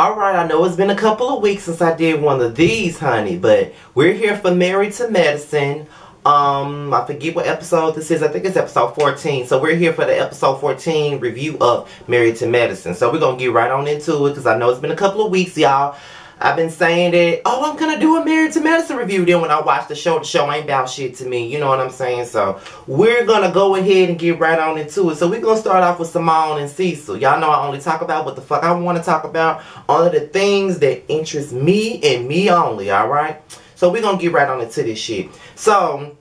Alright, I know it's been a couple of weeks since I did one of these, honey, but we're here for Married to Medicine. I forget what episode this is. I think it's episode 14. So we're here for the episode 14 review of Married to Medicine. So we're going to get right on into it because I know it's been a couple of weeks, y'all. I've been saying that, oh, I'm going to do a Married to Medicine review. Then when I watch the show ain't about shit to me. You know what I'm saying? So we're going to go ahead and get right on into it. So we're going to start off with Simone and Cecil. Y'all know I only talk about what the fuck I want to talk about. Only the things that interest me and me only, alright? So we're going to get right on into this shit. So,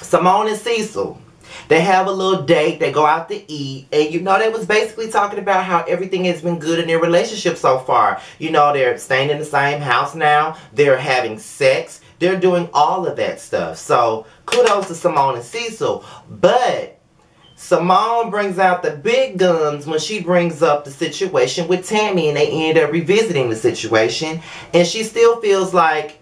Simone and Cecil, they have a little date, they go out to eat, and you know they was basically talking about how everything has been good in their relationship so far. You know, they're staying in the same house now, they're having sex, they're doing all of that stuff. So, kudos to Simone and Cecil. But Simone brings out the big guns when she brings up the situation with Tammy, and they end up revisiting the situation, and she still feels like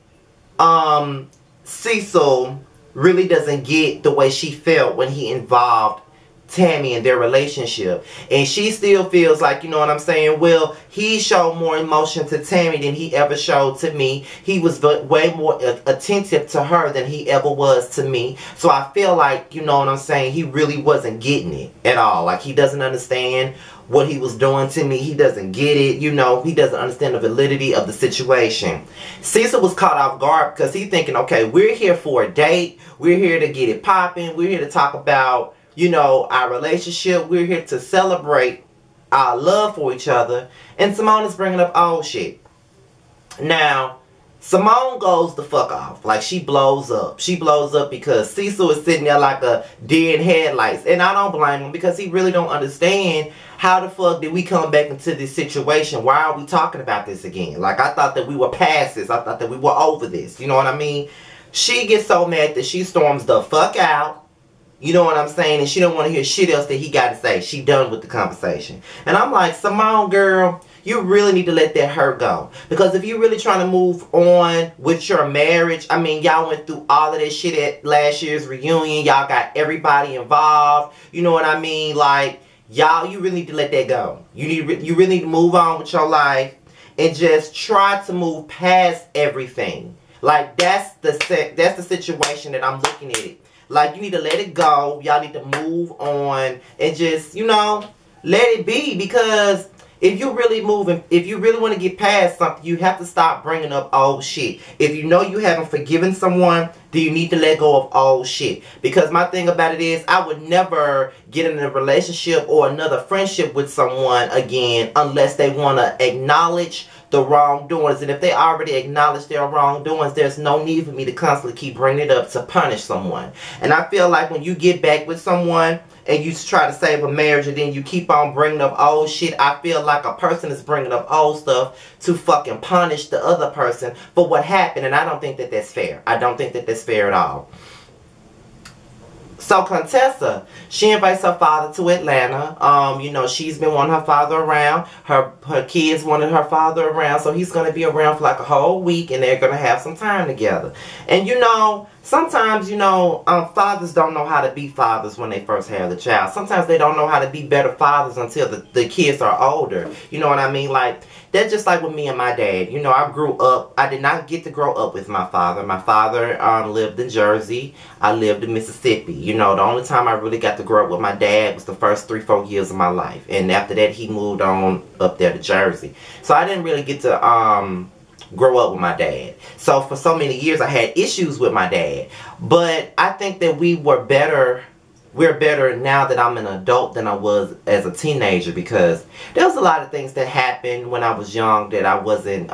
Cecil really doesn't get the way she felt when he involved Tammy in their relationship. And she still feels like, you know what I'm saying, well, he showed more emotion to Tammy than he ever showed to me. He was way more attentive to her than he ever was to me. So I feel like, you know what I'm saying, he really wasn't getting it at all. Like, he doesn't understand what he was doing to me. He doesn't get it. You know, he doesn't understand the validity of the situation. Cecil was caught off guard because he's thinking, okay, we're here for a date. We're here to get it popping. We're here to talk about, you know, our relationship. We're here to celebrate our love for each other. And Simone is bringing up old shit. Now, Simone goes the fuck off. Like, she blows up. She blows up because Cecil is sitting there like a deer in headlights. And I don't blame him because he really don't understand how the fuck did we come back into this situation. Why are we talking about this again? Like, I thought that we were past this. I thought that we were over this. You know what I mean? She gets so mad that she storms the fuck out. You know what I'm saying? And she don't want to hear shit else that he got to say. She done with the conversation. And I'm like, Simone, girl, you really need to let that hurt go. Because if you're really trying to move on with your marriage, I mean, y'all went through all of this shit at last year's reunion. Y'all got everybody involved. You know what I mean? Like, y'all, you really need to let that go. You really need to move on with your life and just try to move past everything. Like, that's the situation that I'm looking at it. Like, you need to let it go. Y'all need to move on and just, you know, let it be. Because if you really moving, if you really want to get past something, you have to stop bringing up old shit. If you know you haven't forgiven someone, then you need to let go of old shit. Because my thing about it is, I would never get in a relationship or another friendship with someone again unless they want to acknowledge the wrongdoings. And if they already acknowledge their wrongdoings, there's no need for me to constantly keep bringing it up to punish someone. And I feel like when you get back with someone and you try to save a marriage and then you keep on bringing up old shit, I feel like a person is bringing up old stuff to fucking punish the other person for what happened. And I don't think that that's fair. I don't think that that's fair at all. So Contessa, she invites her father to Atlanta. You know, she's been wanting her father around. Her kids wanted her father around. So he's going to be around for like a whole week and they're going to have some time together. And you know, sometimes, you know, fathers don't know how to be fathers when they first have the child. Sometimes they don't know how to be better fathers until the kids are older. You know what I mean? Like, that's just like with me and my dad. You know, I grew up, I did not get to grow up with my father. My father lived in Jersey. I lived in Mississippi. You know, the only time I really got to grow up with my dad was the first 3-4 years of my life. And after that, he moved on up there to Jersey. So I didn't really get to grow up with my dad. So for so many years, I had issues with my dad. But I think that we're better now that I'm an adult than I was as a teenager, because there was a lot of things that happened when I was young that I wasn't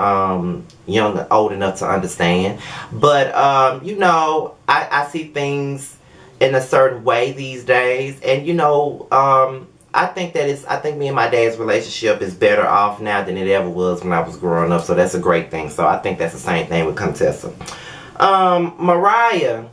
young and old enough to understand. But you know, I see things in a certain way these days, and you know, I think me and my dad's relationship is better off now than it ever was when I was growing up. So that's a great thing. So I think that's the same thing with Contessa. Mariah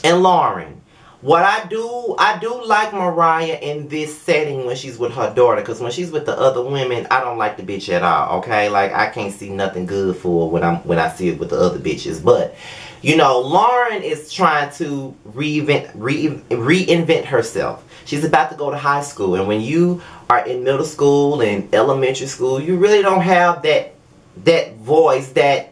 and Lauren. What I do like Mariah in this setting when she's with her daughter. Because when she's with the other women, I don't like the bitch at all, okay? Like, I can't see nothing good for her when I see it with the other bitches. But, you know, Lauren is trying to reinvent herself. She's about to go to high school. And when you are in middle school and elementary school, you really don't have that voice, that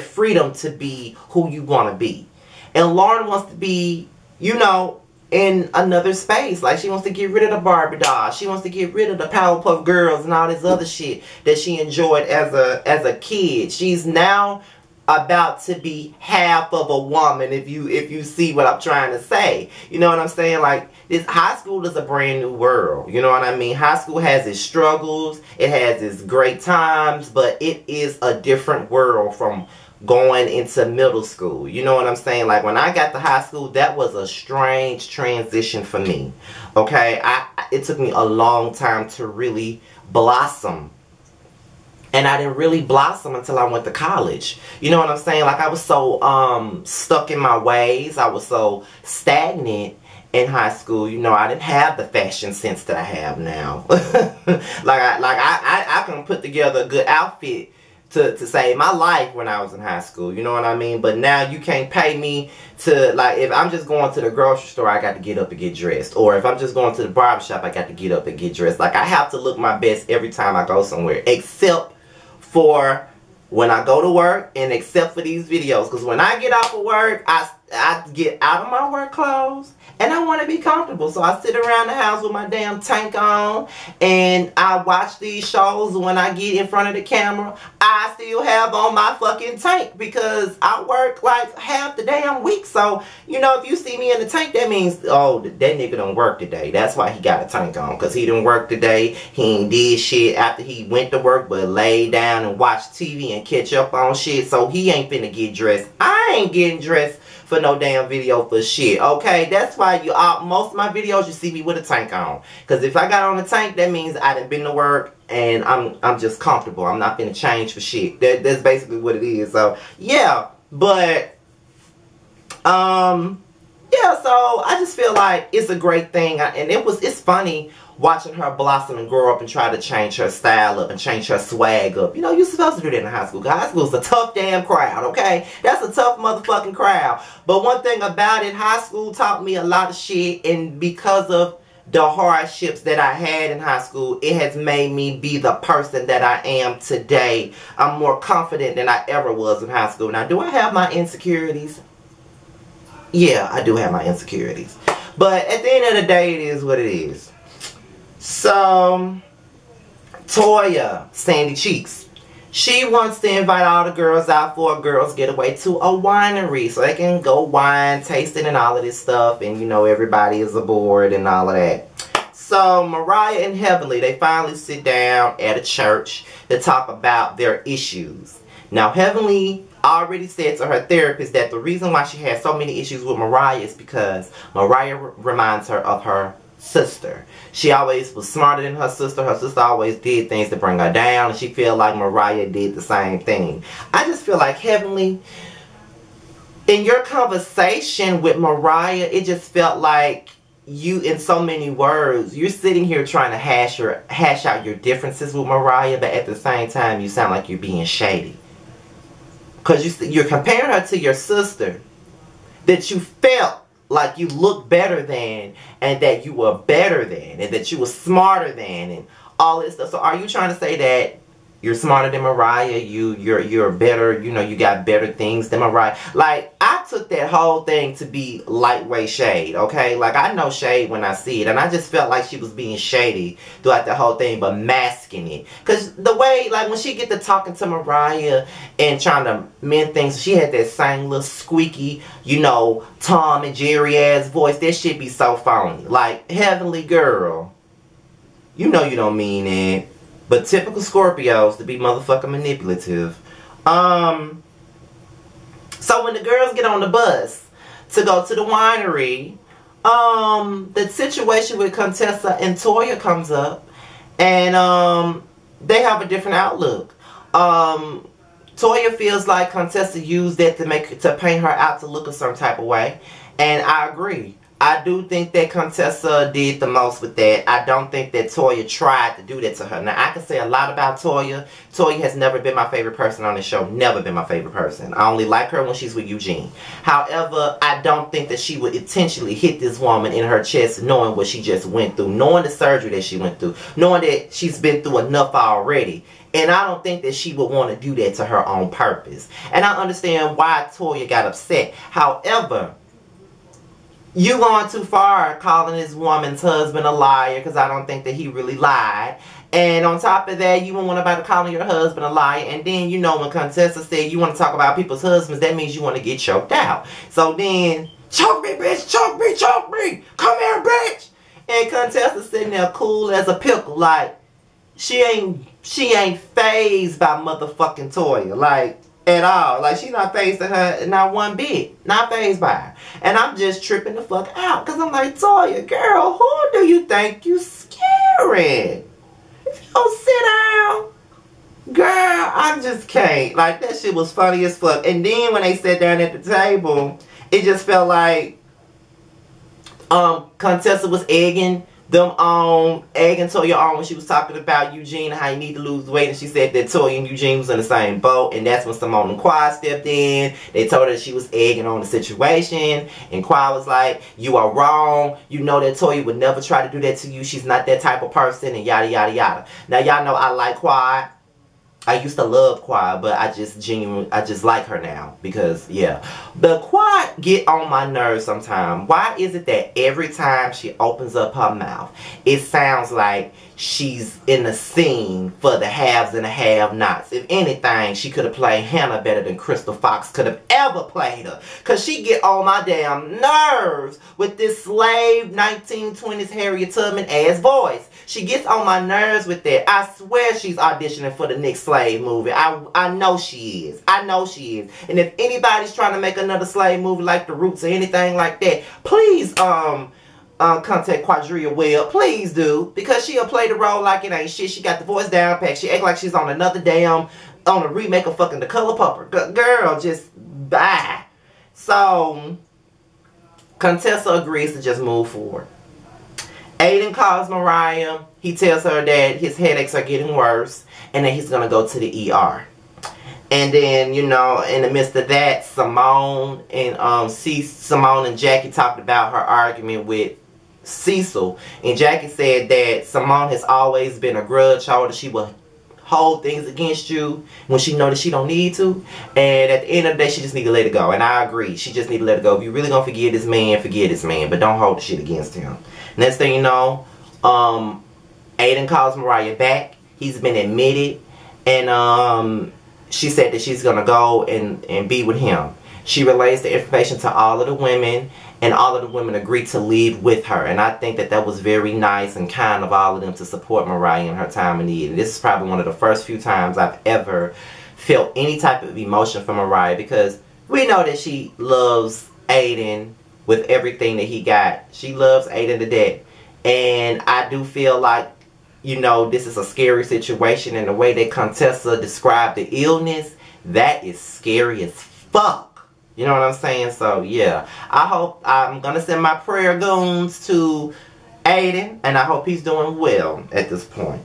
freedom to be who you want to be. And Lauren wants to be, you know, in another space. Like, she wants to get rid of the Barbie doll. She wants to get rid of the Powerpuff Girls and all this other shit that she enjoyed as a kid. She's now about to be half of a woman, if you see what I'm trying to say. You know what I'm saying? Like, this high school is a brand new world. You know what I mean? High school has its struggles, it has its great times, but it is a different world from going into middle school. You know what I'm saying? Like, when I got to high school, that was a strange transition for me. Okay? It took me a long time to really blossom. And I didn't really blossom until I went to college. You know what I'm saying? Like, I was so stuck in my ways. I was so stagnant in high school. You know, I didn't have the fashion sense that I have now. I couldn't put together a good outfit to save my life when I was in high school. You know what I mean? But now you can't pay me to, like, if I'm just going to the grocery store, I got to get up and get dressed. Or if I'm just going to the barbershop, I got to get up and get dressed. Like, I have to look my best every time I go somewhere. Except for when I go to work, and except for these videos. Because when I get off of work, I get out of my work clothes and I want to be comfortable. So I sit around the house with my damn tank on and I watch these shows. When I get in front of the camera, I still have on my fucking tank because I work like half the damn week. So, you know, if you see me in the tank, that means, oh, that nigga don't work today. That's why he got a tank on, because he didn't work today. He ain't did shit after he went to work, but lay down and watch TV and catch up on shit. So he ain't finna get dressed. I ain't getting dressed for no damn video for shit, okay? That's why most of my videos you see me with a tank on. Because if I got on a tank, that means I done been to work and I'm just comfortable. I'm not gonna change for shit. That's basically what it is. So yeah, but yeah, so I just feel like it's a great thing, and it's funny watching her blossom and grow up and try to change her style up and change her swag up. You know, you're supposed to do that in high school. High school is a tough damn crowd, okay? That's a tough motherfucking crowd. But one thing about it, high school taught me a lot of shit, and because of the hardships that I had in high school, it has made me be the person that I am today. I'm more confident than I ever was in high school. Now, do I have my insecurities? Yeah, I do have my insecurities. But at the end of the day, it is what it is. So, Toya, Sandy Cheeks, she wants to invite all the girls out for a girls getaway to a winery so they can go wine tasting and all of this stuff, and you know, everybody is aboard and all of that. So Mariah and Heavenly, they finally sit down at a church to talk about their issues. Now, Heavenly already said to her therapist that the reason why she has so many issues with Mariah is because Mariah reminds her of her sister. She always was smarter than her sister. Her sister always did things to bring her down, and she feel like Mariah did the same thing. I just feel like, Heavenly, in your conversation with Mariah, it just felt like you, in so many words, you're sitting here trying to hash out your differences with Mariah, but at the same time, you sound like you're being shady. Because you're comparing her to your sister that you felt like you looked better than, and that you were better than, and that you were smarter than, and all this stuff. So are you trying to say that you're smarter than Mariah, you're better, you know, you got better things than Mariah? Like, I took that whole thing to be lightweight shade, okay? Like, I know shade when I see it, and I just felt like she was being shady throughout the whole thing, but masking it. Because the way, like, when she get to talking to Mariah and trying to mend things, she had that same little squeaky, you know, Tom and Jerry ass voice. That shit be so phony. Like, Heavenly girl, you know you don't mean it. But typical Scorpios to be motherfucking manipulative. So when the girls get on the bus to go to the winery, the situation with Contessa and Toya comes up, and they have a different outlook. Toya feels like Contessa used that to paint her out to look a certain type of way, and I agree. I do think that Contessa did the most with that. I don't think that Toya tried to do that to her. Now, I can say a lot about Toya. Toya has never been my favorite person on the show. Never been my favorite person. I only like her when she's with Eugene. However, I don't think that she would intentionally hit this woman in her chest knowing what she just went through. Knowing the surgery that she went through. Knowing that she's been through enough already. And I don't think that she would want to do that to her on purpose. And I understand why Toya got upset. However, you going too far calling this woman's husband a liar, because I don't think that he really lied. And on top of that, you don't want nobody calling your husband a liar. And then, you know, when Contessa said you want to talk about people's husbands, that means you want to get choked out. So then, choke me, bitch, choke me, choke me, come here, bitch. And Contessa sitting there cool as a pickle, like, she ain't fazed by motherfucking Toya, like, at all. Like, she not fazed to her, not one bit. Not fazed by her. And I'm just tripping the fuck out. Because I'm like, Toya, girl, who do you think you scaring? If you don't sit down, girl, I just can't. Like, that shit was funny as fuck. And then when they sat down at the table, it just felt like Contessa was egging Toya on when she was talking about Eugene and how he need to lose weight, and she said that Toya and Eugene was in the same boat, and that's when Simone and Quad stepped in. They told her she was egging on the situation, and Quad was like, you are wrong, you know that Toya would never try to do that to you, she's not that type of person, and yada yada yada. Now y'all know I like Quad. I used to love Quad, but I just like her now, because, yeah. The Quad get on my nerves sometimes. Why is it that every time she opens up her mouth, it sounds like she's in a scene for the haves and the have-nots? If anything, she could have played Hannah better than Crystal Fox could have ever played her. Because she get on my damn nerves with this slave 1920s Harriet Tubman ass voice. She gets on my nerves with that. I swear she's auditioning for the next slave movie. I know she is. I know she is. And if anybody's trying to make another slave movie like The Roots or anything like that, please contact Quadria Webb. Please do. Because she'll play the role like it ain't shit. She got the voice down packed. She act like she's on another damn, on a remake of fucking The Color Purple. Girl, just bye. So, Contessa agrees to just move forward. Aiden calls Mariah. He tells her that his headaches are getting worse and that he's going to go to the ER. And then, you know, in the midst of that, Simone and Jackie talked about her argument with Cecil. And Jackie said that Simone has always been a grudge holder. She will hold things against you when she knows that she don't need to. And at the end of the day, she just need to let it go. And I agree. She just need to let it go. If you really going to forgive this man, forgive this man. But don't hold the shit against him. Next thing you know, Aiden calls Mariah back. He's been admitted. And she said that she's going to go and be with him. She relays the information to all of the women. And all of the women agreed to leave with her. And I think that that was very nice and kind of all of them to support Mariah in her time of need. And this is probably one of the first few times I've ever felt any type of emotion from Mariah. Because we know that she loves Aiden with everything that he got. She loves Aiden to death. And I do feel like, you know, this is a scary situation. And the way that Contessa described the illness, that is scary as fuck. You know what I'm saying? So, yeah. I'm going to send my prayer goons to Aiden. And I hope he's doing well at this point.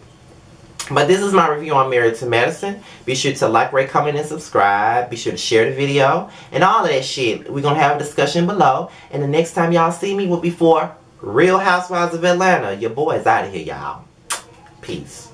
But this is my review on Married to Medicine. Be sure to like, rate, comment, and subscribe. Be sure to share the video. And all of that shit. We're going to have a discussion below. And the next time y'all see me will be for Real Housewives of Atlanta. Your boy's out of here, y'all. Peace.